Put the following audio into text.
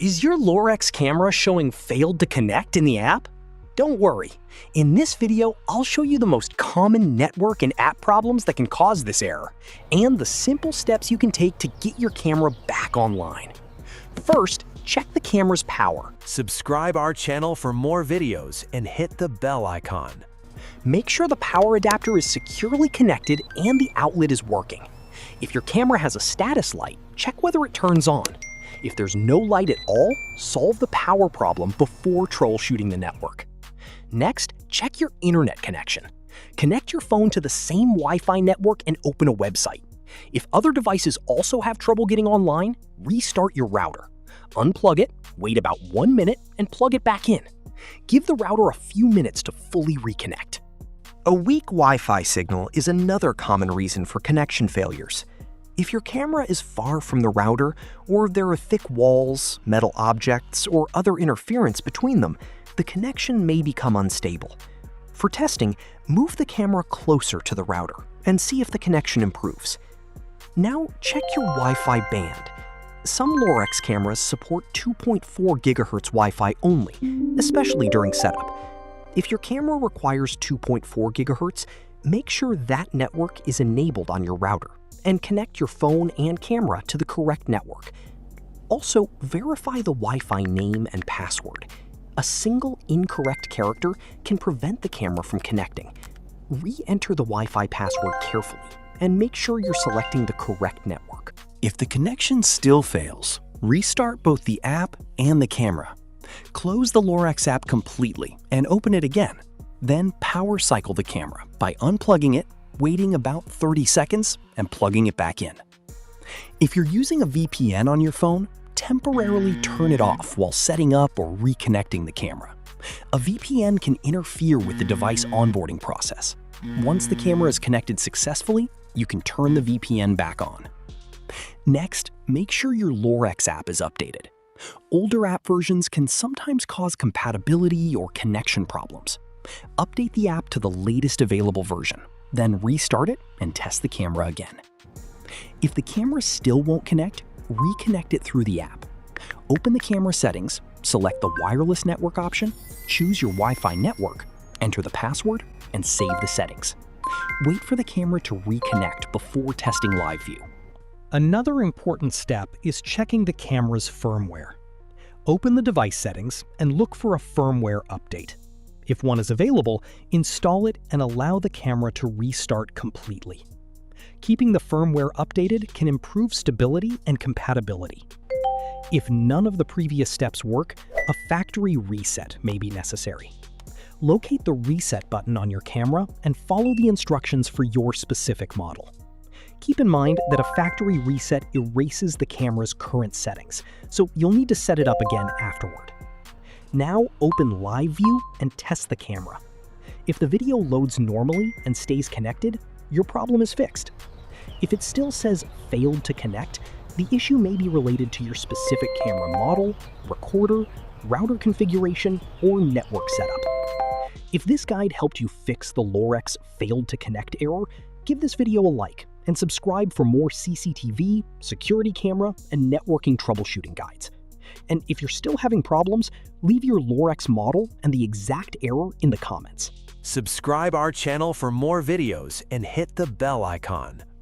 Is your Lorex camera showing failed to connect in the app? Don't worry. In this video, I'll show you the most common network and app problems that can cause this error, and the simple steps you can take to get your camera back online. First, check the camera's power. Subscribe our channel for more videos and hit the bell icon. Make sure the power adapter is securely connected and the outlet is working. If your camera has a status light, check whether it turns on. If there's no light at all, solve the power problem before troubleshooting the network. Next, check your internet connection. Connect your phone to the same Wi-Fi network and open a website. If other devices also have trouble getting online, restart your router. Unplug it, wait about 1 minute, and plug it back in. Give the router a few minutes to fully reconnect. A weak Wi-Fi signal is another common reason for connection failures. If your camera is far from the router, or there are thick walls, metal objects, or other interference between them, the connection may become unstable. For testing, move the camera closer to the router and see if the connection improves. Now check your Wi-Fi band. Some Lorex cameras support 2.4 GHz Wi-Fi only, especially during setup. If your camera requires 2.4 GHz, make sure that network is enabled on your router and connect your phone and camera to the correct network. Also, verify the Wi-Fi name and password. A single incorrect character can prevent the camera from connecting. Re-enter the Wi-Fi password carefully and make sure you're selecting the correct network. If the connection still fails, restart both the app and the camera. Close the Lorex app completely and open it again. Then power cycle the camera by unplugging it, waiting about 30 seconds, and plugging it back in. If you're using a VPN on your phone, temporarily turn it off while setting up or reconnecting the camera. A VPN can interfere with the device onboarding process. Once the camera is connected successfully, you can turn the VPN back on. Next, make sure your Lorex app is updated. Older app versions can sometimes cause compatibility or connection problems. Update the app to the latest available version, then restart it and test the camera again. If the camera still won't connect, reconnect it through the app. Open the camera settings, select the wireless network option, choose your Wi-Fi network, enter the password, and save the settings. Wait for the camera to reconnect before testing live view. Another important step is checking the camera's firmware. Open the device settings and look for a firmware update. If one is available, install it and allow the camera to restart completely. Keeping the firmware updated can improve stability and compatibility. If none of the previous steps work, a factory reset may be necessary. Locate the reset button on your camera and follow the instructions for your specific model. Keep in mind that a factory reset erases the camera's current settings, so you'll need to set it up again afterward. Now open Live View and test the camera. If the video loads normally and stays connected, your problem is fixed. If it still says failed to connect, the issue may be related to your specific camera model, recorder, router configuration, or network setup. If this guide helped you fix the Lorex failed to connect error, give this video a like and subscribe for more CCTV, security camera, and networking troubleshooting guides. And if you're still having problems, leave your Lorex model and the exact error in the comments. Subscribe our channel for more videos and hit the bell icon.